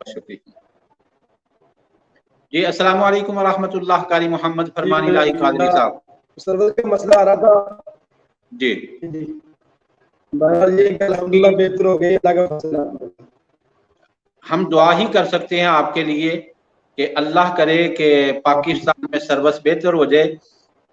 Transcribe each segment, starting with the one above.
शुक्रिया जी। अस्सलाम वालेकुम वरहमतुल्लाह। कारी मोहम्मद फरमान इलाही कादरी साहब, सर्वर का मसला आ रहा था जी जी। बहरहाल ये अल्हम्दुलिल्लाह बेहतर हो गई, अल्लाह का फजल है। हम दुआ ही कर सकते हैं आपके लिए कि अल्लाह करे कि पाकिस्तान में सर्विस बेहतर हो जाए,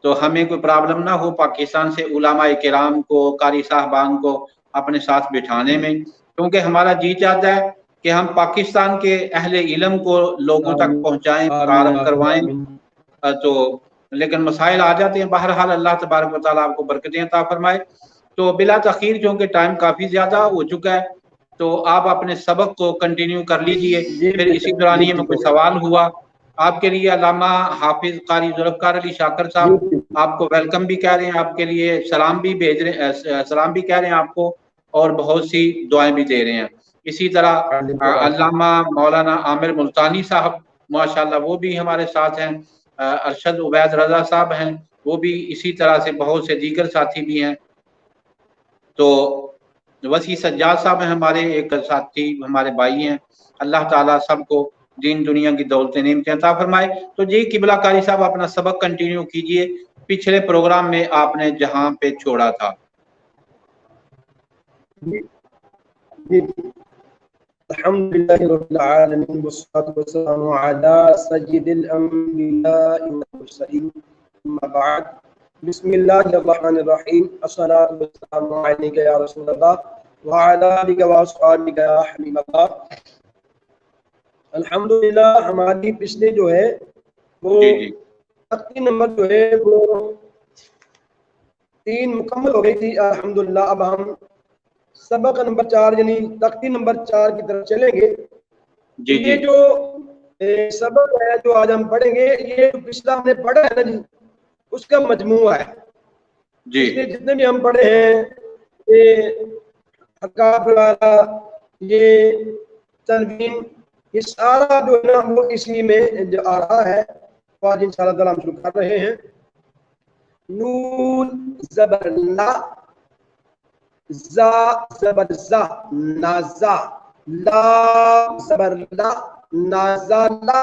तो हमें कोई प्रॉब्लम ना हो पाकिस्तान से उलामा किराम को, कारी साहबान को अपने साथ बिठाने में, क्योंकि हमारा जी चाहता है कि हम पाकिस्तान के अहले इल्म को लोगों तक पहुंचाएं, तारफ करवाएं। तो लेकिन मसाइल आ जाते हैं। बहरहाल अल्लाह तबारक व तआला आपको बरकतें अता फरमाए। तो बिला तखीर, क्योंकि टाइम काफ़ी ज़्यादा हो चुका है, तो आप अपने सबक को कंटिन्यू कर लीजिए। फिर इसी दौरानिए में कोई सवाल हुआ आपके लिए, अल्लामा हाफिज कारी जुल्फ़कार अली शाकर साहब आपको वेलकम भी कह रहे हैं, आपके लिए सलाम भी भेज रहे हैं, सलाम भी कह रहे हैं आपको, और बहुत सी दुआएं भी दे रहे हैं। इसी तरह अल्लामा मौलाना आमिर मुल्तानी साहब माशाल्लाह वो भी हमारे साथ हैं। अरशद उबैद रजा साहब हैं, वो भी इसी तरह से बहुत से दीगर साथी भी हैं। तो वसी सज्जाद साहब हैं हमारे एक साथी, हमारे भाई हैं। अल्लाह ताला सबको दीन दुनिया की दौलतें नेमतें अता फरमाए। तो जी किबला कारी साहब अपना सबक कंटिन्यू कीजिए, पिछले प्रोग्राम में आपने जहां पे छोड़ा था। अल्हम्दुलिल्लाहि रब्बिल आलमीन वस्सलातु वस्सलामु अला सय्यिदिल अंबियाइ वल मुरसलीन, अम्मा बाद, बिस्मिल्लाहिर रहमानिर रहीम, अस्सलातु वस्सलामु अलैका या रसूलल्लाह व अला आलिका व अस्हाबिका या हबीबल्लाह। अल्हम्दुलिल्लाह हमारी पिछले जो है वो तख्ती नंबर जो है वो 3 मुकम्मल हो गई थी अल्हम्दुलिल्लाह। अब हम सबक नंबर 4 यानी तख्ती नंबर 4 की तरफ चलेंगे। जी ये जो सबक है जो आज हम पढ़ेंगे, ये पिछला हमने पढ़ा है ना जी, उसका मजमूआ है जी। इसलिए जितने भी हम पढ़े हैं, ये हकाफ वाला, ये तनवीन, ये सारा जो है ना वो इसी में जो आ रहा है। तो आज इंशाअल्लाह ताला हम शुरू कर रहे हैं। नून ज़बर ला, जा ज़बर जा, नाजा, ला ज़बर ला, नाजा ला,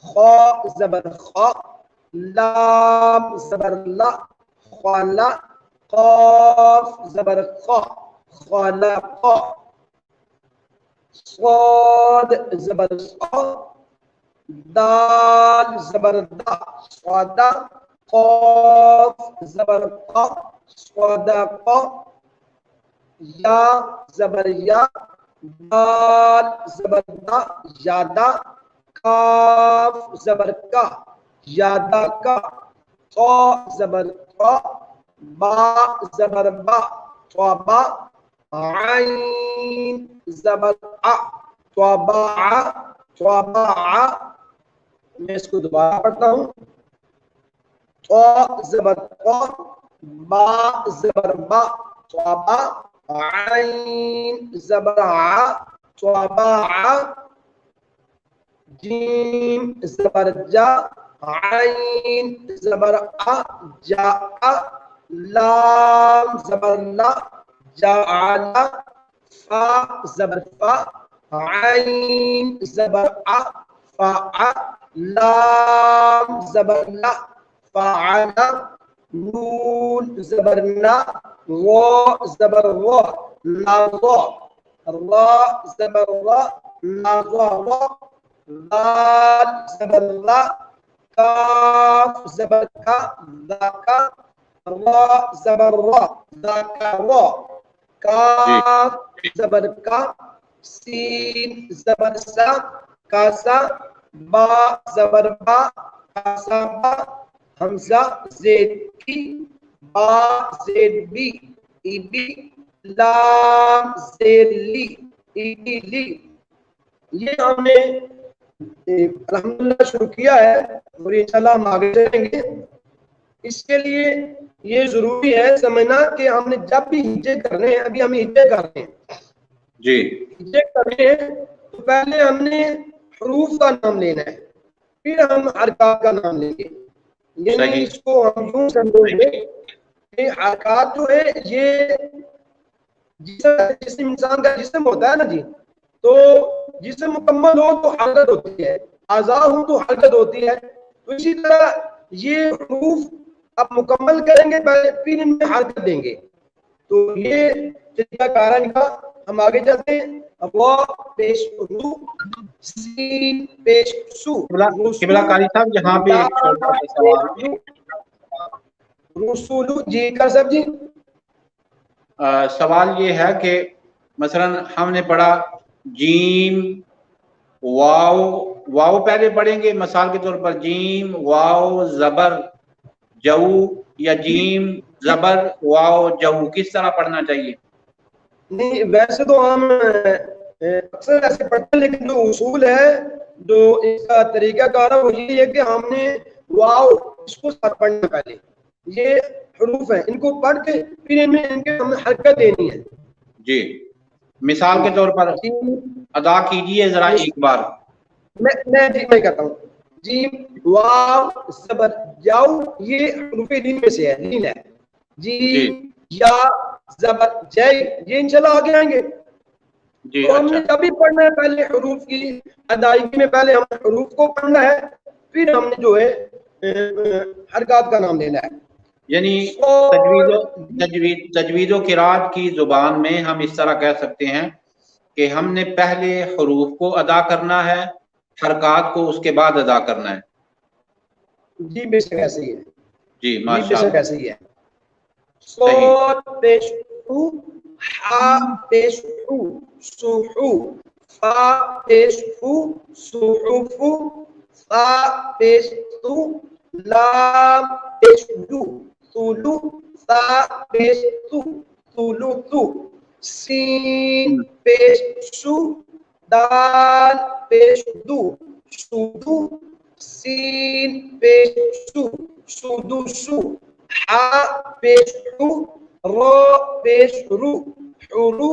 खा ज़बर खा, लाम ज़बर ला, ख्वाला, काफ ज़बर क़ा, ख्वाला क़ा, स्वाद ज़बर सा, दाल ज़बर दा, स्वादा, क़ाफ ज़बर क़ा, स्वादा क़ा, या ज़बर या, दाल ज़बर दा, यादा, काफ ज़बर का, यादा का, क़ा ज़बर क़ा, बा ज़बर बा, क़बा, आइन ज़बर आ, क़बा, क़बा। मैं इसको दोबारा पढ़ता हूँ। क़ा ज़बर क़ा, बा ज़बर बा, क़बा, आइन ज़बर आ, क़बा, जीम ज़बर जा, आइन ज़बर आ, जा, लाम ज़बर ला, जाअला, फा ज़बर फा, आइन ज़बर आ, फा, लाम ज़बर ला, फ़अला, नून ज़बर ना, वा ज़बर वा, लावा, रा ज़बर रा, लावा, लाल ज़बर ला, काफ ज़बर का, ज़ाका, रा ज़बर रा, ज़ाका रा, काफ ज़बर का, सीन ज़बर सा, कासा, बा ज़बर बा, कासा बा, हमज़ा ज़ेद की, बा ज़ेद बी, इबी, लाम ज़ेद ली, इबी ली। ये हमने अल्हम्दुलिल्लाह शुरू किया है और इंशाल्लाह हम आगे चलेंगे। इसके लिए ये जरूरी है समझना कि हमने जब भी हिज्जे करने हैं, अभी हम हिज्जे कर रहे हैं जी, हिज्जे करने हैं तो पहले हमने हरूफ का नाम लेना है, फिर हम हरकत का नाम लेंगे। यानी इसको हम यूं समझेंगे कि हरकत जो है ये जिसम इंसान का जिस्म होता है ना जी, तो جسم مکمل ہو تو حرکت ہوتی ہے، اعضاء ہو تو حرکت ہوتی ہے، تو اسی طرح یہ حروف آپ مکمل کریں گے پہلے، پھر ان میں حرکت دیں گے. تو یہ طریقہ کار ان کا. ہم آگے چلتے ہیں. وا پیش رو، سین پیش سو، قبلہ قاری صاحب یہاں پہ ایک چھوٹا سا سوال. رسولو جی کا صاحب جی. سوال یہ ہے کہ مثلا ہم نے پڑھا جیم واو، واو پہلے پڑھیں گے مثال کے طور پر جیم واو زبر جو، یا جیم زبر واو جو، کس طرح پڑھنا چاہیے؟ نہیں ویسے تو ہم اکثر ایسے پڑھتے ہیں، لیکن جو اصول ہے، جو اس کا طریقہ کار ہے وہ یہی ہے کہ ہم نے واو اس کو ساتھ پڑھنا پہلے. یہ حروف ہیں، ان کو پڑھ کے پھر ان میں ان کے ہم نے حرکت دینی ہے. جی مثال کے طور پر ادا کیجئے ذرا ایک بار. میں کہتا ہوں. جیم واو زبر جاؤ، یہ حروف لین میں سے ہے، لین ہے. جیم یا زبر جے، یہ انشاءاللہ آگے آئیں گے. جی تو ہم نے جب بھی پڑھنا ہے پہلے حروف کی ادائیگی میں پہلے ہم حروف کو پڑھنا ہے، پھر ہم نے جو ہے حرکات کا نام لینا ہے. یعنی تجوید و قرات کی زبان میں ہم اس طرح کہہ سکتے ہیں کہ ہم نے پہلے حروف کو ادا کرنا ہے، حرکات کو اس کے بعد ادا کرنا ہے. جی بے شک ایسے ہی ہے. جی ماشاء اللہ ایسے ہی ہے. صاد پیش او، حا پیش او سوحو، فا پیش او سوحفو، فا پیش تو، لام پیش دو طولو، تا پیش تو طولو تو، سین پیش سو، دال پیش دو سودو، سین پیش سو سودو سو، حا پیش حو، را پیش رو حرو،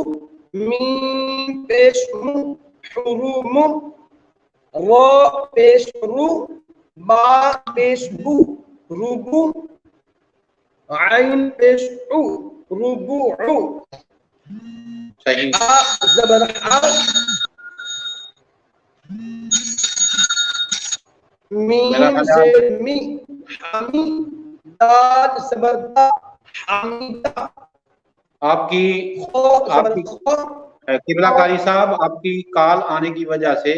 میم پیش مو حروم، را پیش رو، با پیش بو روبو، عین پیش عو ربوعو. صحیح. زبر حا، میم زیر می حمی، دال زبر دا حمیدہ. آپ کی قبلہ قاری صاحب آپ کی کال آنے کی وجہ سے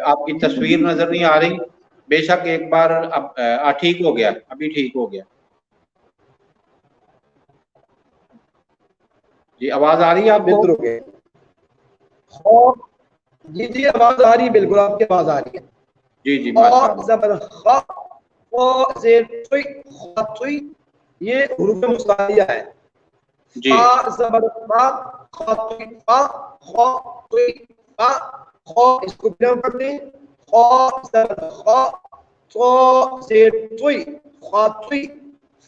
آپ کی تصویر نظر نہیں آ رہی. بے شک ایک بار ٹھیک ہو گیا، ابھی ٹھیک ہو گیا. جی آواز آ رہی ہے آپ کو؟ جی جی آواز آ رہی ہے، بالکل آپ کی آواز آ رہی ہے. جی جی ماشاء اللہ. زبر خا، خا زیر توئی خاطوئی، یہ حروف مستعلیہ ہے. فا زبر فا، خاطوئی فا، خا توئی فا، خا اس کو بھی ہم پڑھتے ہیں. خا زبر خا، تو زیر توئی خاطوئی،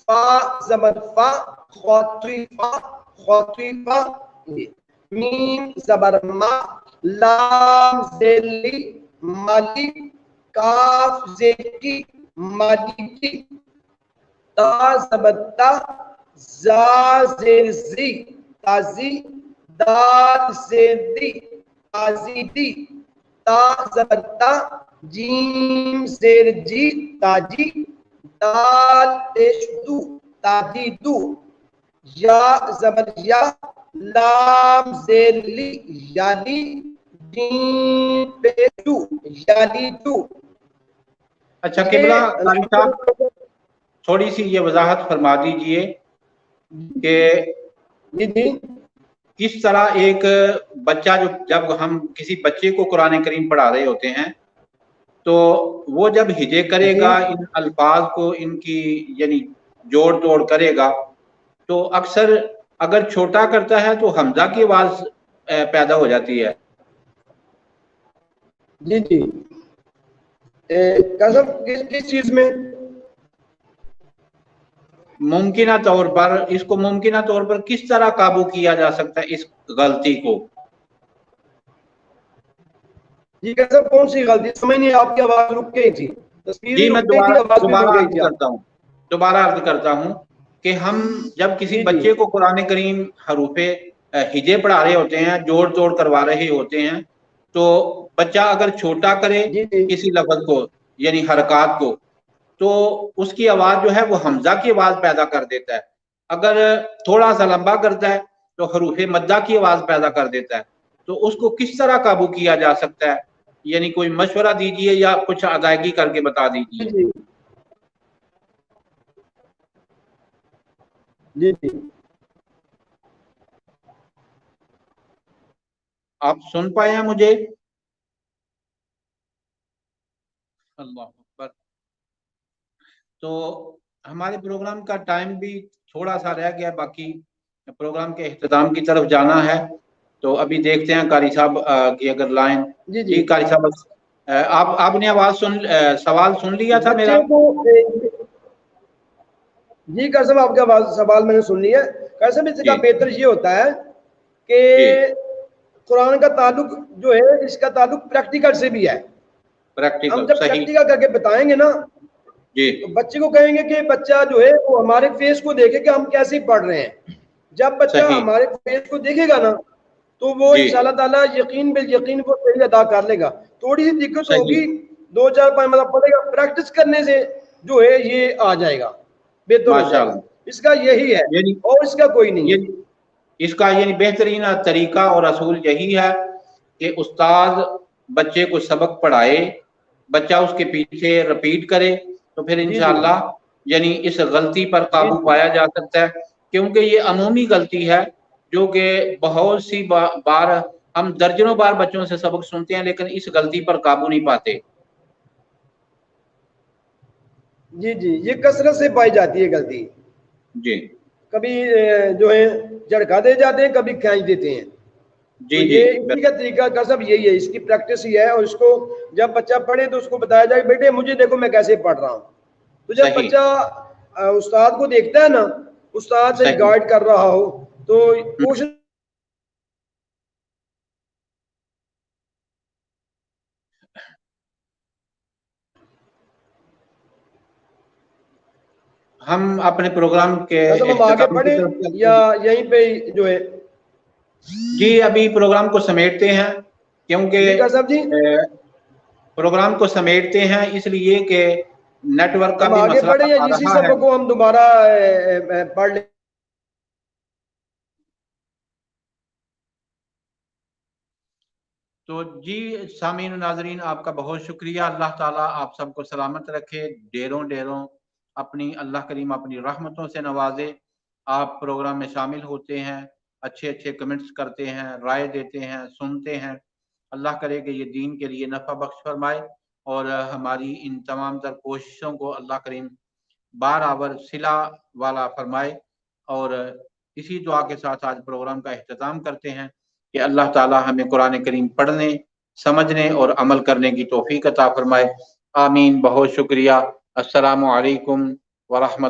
فا زبر فا، خاطوئی فا، خاطوئی فا. میم زبر ما، لام زیلی مالی، کاف زیٹی مالیکی، تا زبر تا، زا زیر زی تازی، دال زیر دی تازیدی، تا زبر تا، جیم زیر جی تاجی، دال پیش دو تادیدو، یا زبر یا، لام زیر لی یالی، جیم پیش دو یالی دو. اچھا قبلہ قاری صاحب تھوڑی سی یہ وضاحت فرما دیجئے کہ کس طرح ایک بچہ جب ہم کسی بچے کو قرآن کریم پڑھا رہے ہوتے ہیں تو وہ جب ہجے کرے گا، ان الفاظ کو ان کی یعنی جوڑ توڑ کرے گا، تو اکثر اگر چھوٹا کرتا ہے تو حمزہ کی آواز پیدا ہو جاتی ہے. جی جی کس چیز میں؟ ممکنہ طور پر اس کو ممکنہ طور پر کس طرح قابو کیا جا سکتا ہے اس غلطی کو؟ جی صاحب کون سی غلطی؟ سمجھ نہیں، آپ کی آواز رک گئی تھی. جی میں دوبارہ عرض کرتا ہوں کہ ہم جب کسی بچے کو قرآن کریم حروف ہجے پڑھا رہے ہوتے ہیں، جوڑ توڑ کروا رہے ہوتے ہیں، تو बच्चा अगर छोटा करे किसी लफ्ज को यानी हरकत को, तो उसकी आवाज जो है वो हमजा की आवाज पैदा कर देता है। अगर थोड़ा सा लंबा करता है तो हरूफ मद्दा की आवाज पैदा कर देता है। तो उसको किस तरह काबू किया जा सकता है, यानी कोई मशवरा दीजिए या कुछ अदायगी करके बता दीजिए। जी जी, आप सुन पाए हैं मुझे? अल्लाह अकबर। तो हमारे प्रोग्राम का टाइम भी थोड़ा सा रह गया, बाकी प्रोग्राम के इख्तिताम की तरफ जाना है। तो अभी देखते हैं कारी साहब की अगर लाइन। जी कारी साहब, आपने आवाज सवाल सुन लिया था मेरा? जी कारी साहब, आपका सवाल मैंने सुन लिया। कारी साहब, इसका बेहतर ये होता है कि कुरान का ताल्लुक जो है, इसका ताल्लुक प्रैक्टिकल से भी है। हम जब प्रैक्टिकल करके बताएंगे ना, तो बच्चे को कहेंगे कि बच्चा जो है वो हमारे फेस को देखे कि हम कैसे पढ़ रहे हैं। जब बच्चा हमारे फेस को देखेगा ना, तो वो इंशाल्लाह ताला यकीन बिल यकीन वो सही अदा कर लेगा। थोड़ी सी दिक्कत होगी, 2-4-5 मतलब पड़ेगा, प्रैक्टिस करने से जो है ये आ जाएगा, बेहतर हो जाएगा। इसका यही है और इसका कोई नहीं है। इसका यानी बेहतरीन तरीका और असूल यही है कि उस्ताद बच्चे को सबक पढ़ाए, बच्चा उसके पीछे रिपीट करे, तो फिर इंशाअल्लाह यानी इस गलती पर काबू पाया जा सकता है। क्योंकि ये अमूमी गलती है जो कि बहुत सी बार हम दर्जनों बार बच्चों से सबक सुनते हैं, लेकिन इस गलती पर काबू नहीं पाते। जी जी, ये कसरत से पाई जाती है गलती। जी, कभी जो है झटका दे जाते हैं, कभी खींच देते हैं। जी तो ये इसी का तरीका का सब यही है, इसकी प्रैक्टिस ही है। और इसको जब बच्चा पढ़े तो उसको बताया जाए, बेटे मुझे देखो मैं कैसे पढ़ रहा हूँ। तो जब बच्चा उस्ताद को देखता है ना, उस्ताद से गाइड कर रहा हो, तो कोशिश हम अपने प्रोग्राम के हम आगे बढ़े या यहीं पे जो है? जी, अभी प्रोग्राम को समेटते हैं, क्योंकि प्रोग्राम को समेटते हैं इसलिए कि नेटवर्क का भी आगे बढ़े या इसी सबक को हम दोबारा पढ़ लें? तो जी सामीन नाजरीन, आपका बहुत शुक्रिया। अल्लाह ताला आप सबको सलामत रखे, ढेरों ढेरों अपनी अल्लाह करीम अपनी रहमतों से नवाजे। आप प्रोग्राम में शामिल होते हैं, अच्छे अच्छे कमेंट्स करते हैं, राय देते हैं, सुनते हैं। अल्लाह करे कि ये दीन के लिए नफ़ा बख्श फरमाए और हमारी इन तमाम तर कोशिशों को अल्लाह करीम बाराबर सिला वाला फरमाए। और इसी दुआ के साथ आज प्रोग्राम का इख्तिताम करते हैं कि अल्लाह ताला हमें कुरान करीम पढ़ने, समझने और अमल करने की तौफीक अता फरमाए। आमीन। बहुत शुक्रिया। अस्सलामु अलैकुम व रहमतुल्लाह।